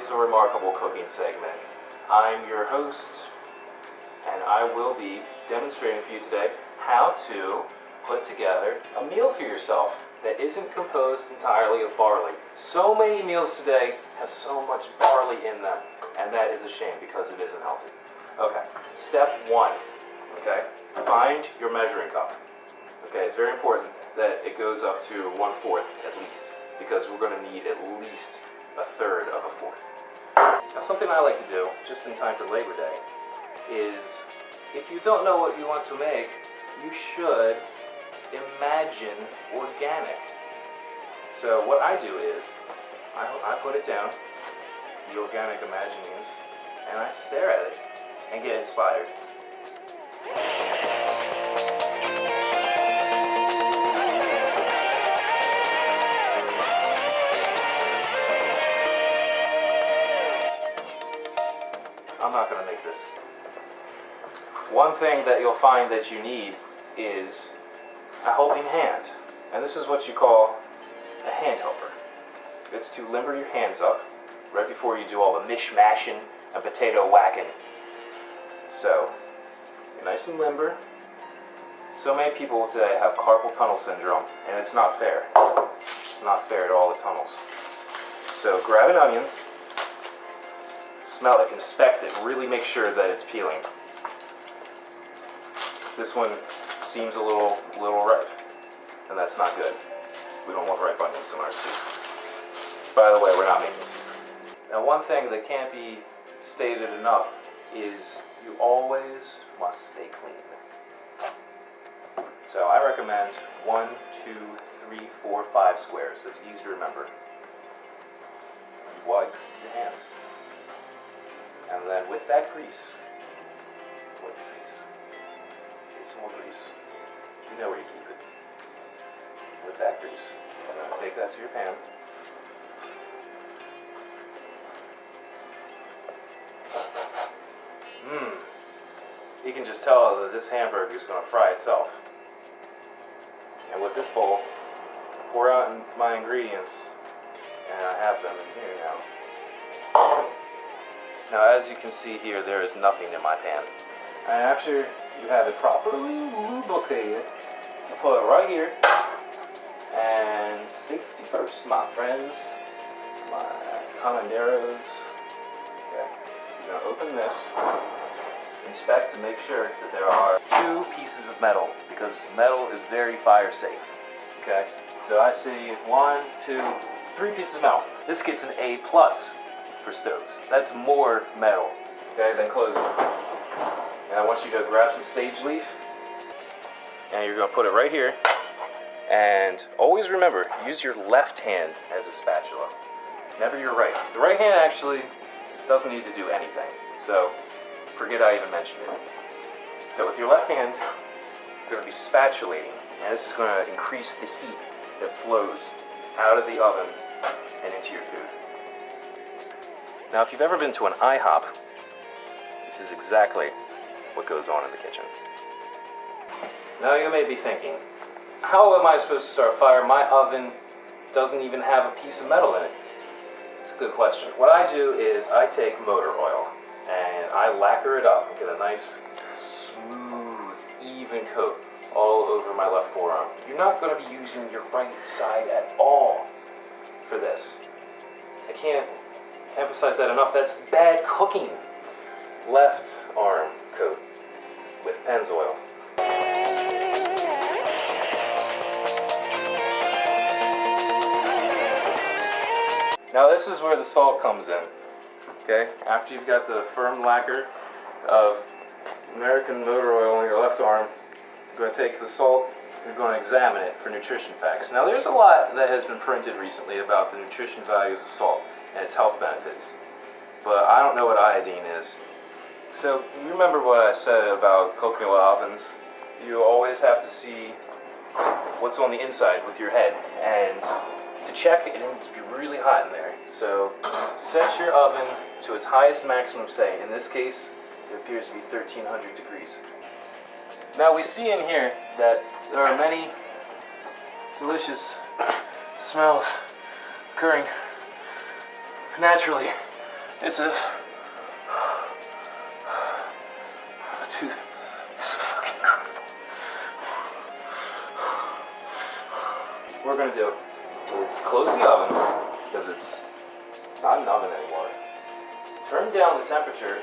the Remarkable cooking segment. I'm your host, and I will be demonstrating for you today how to put together a meal for yourself that isn't composed entirely of barley. So many meals today have so much barley in them, and that is a shame because it isn't healthy. Okay, step one, okay, find your measuring cup. Okay, it's very important that it goes up to 1/4 at least, because we're going to need at least 1/3 of a fourth. Now, something I like to do, just in time for Labor Day, is if you don't know what you want to make, you should imagine organic. So what I do is, I put it down, the organic imaginings, and I stare at it and get inspired. I'm not going to make this. One thing that you'll find that you need is a helping hand. And this is what you call a hand helper. It's to limber your hands up right before you do all the mishmashing and potato whacking. So, you're nice and limber. So many people today have carpal tunnel syndrome, and it's not fair. It's not fair to all the tunnels. So grab an onion, smell it, inspect it, really make sure that it's peeling. This one seems a little ripe, and that's not good. We don't want ripe onions in our soup. By the way, we're not making soup. Now, one thing that can't be stated enough is you always must stay clean. So I recommend 1, 2, 3, 4, 5 squares. That's easy to remember. You wipe your hands. And then with that grease, get some more grease. You know where you keep it. With that grease, you're going to take that to your pan. You can just tell that this hamburger is going to fry itself. And with this bowl, pour out my ingredients, and I have them in here now. Now, as you can see here, there is nothing in my pan. And after you have it properly lubricated, you put it right here. And safety first, my friends. My comanderos. Okay, you're going to open this. Inspect to make sure that there are 2 pieces of metal, because metal is very fire safe. Okay, so I see 1, 2, 3 pieces of metal. This gets an A+ for stoves. That's more metal. Okay, then close it. And I want you to grab some sage leaf, and you're going to put it right here. And always remember, use your left hand as a spatula, never your right. The right hand actually doesn't need to do anything, so forget I even mentioned it. So with your left hand, you're going to be spatulating, and this is going to increase the heat that flows out of the oven and into your food. Now, if you've ever been to an IHOP, this is exactly what goes on in the kitchen. Now you may be thinking, how am I supposed to start a fire? My oven doesn't even have a piece of metal in it. It's a good question. What I do is I take motor oil and I lacquer it up and get a nice, smooth, even coat all over my left forearm. You're not going to be using your right side at all for this. I can't emphasize that enough. That's bad cooking. Left arm coat with Pennzoil. Now this is where the salt comes in. Okay, after you've got the firm lacquer of American motor oil on your left arm, you're going to take the salt, you're going to examine it for nutrition facts. Now there's a lot that has been printed recently about the nutrition values of salt and its health benefits, but I don't know what iodine is. So you remember what I said about cooking with ovens? You always have to see what's on the inside with your head, and to check it needs to be really hot in there. So set your oven to its highest maximum setting. In this case, it appears to be 1300 degrees. Now we see in here that there are many delicious smells occurring naturally This is dude, this is fucking incredible. What we're gonna do is close the oven because it's not an oven anymore. Turn down the temperature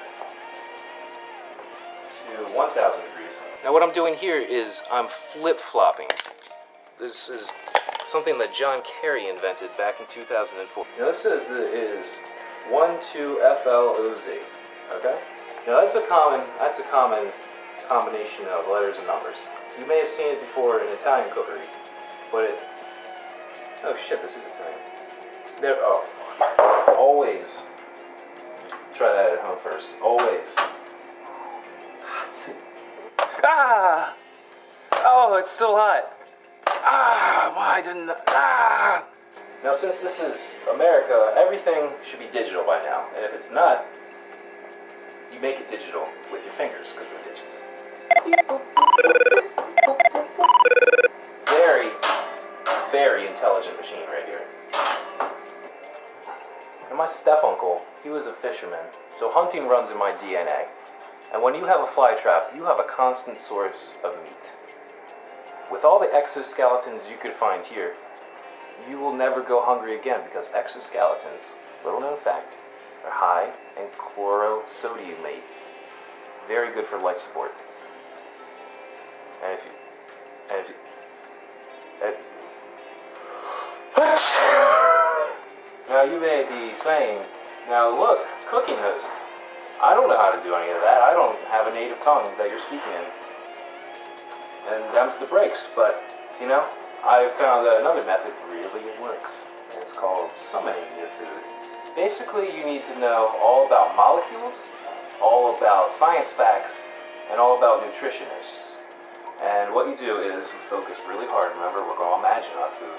to 1000 degrees. Now what I'm doing here is I'm flip-flopping. This is something that John Kerry invented back in 2004. Now this is 12FLOZ, okay? Now that's a common combination of letters and numbers. You may have seen it before in Italian cookery, but oh shit, this is Italian. Oh fuck. Always try that at home first. Always. Ah! Oh, it's still hot. Ah! Why didn't Now since this is America, everything should be digital by now. And if it's not, you make it digital with your fingers because they're digits. Very, very intelligent machine right here. And my step-uncle, he was a fisherman, so hunting runs in my DNA. And when you have a fly trap, you have a constant source of meat. With all the exoskeletons you could find here, you will never go hungry again because exoskeletons, little known fact, are high in chlorosodiumate. Very good for life support. And now you may be saying, now look, cooking host, I don't know how to do any of that. I don't have a native tongue that you're speaking in. And them's the breaks, but, you know, I found that another method really works. And it's called summoning your food. Basically, you need to know all about molecules, all about science facts, and all about nutritionists. And what you do is you focus really hard. Remember, we're going to imagine our food.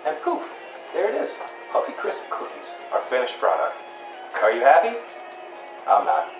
And poof, there it is. Puffy Crisp cookies, our finished product. Are you happy? I'm not.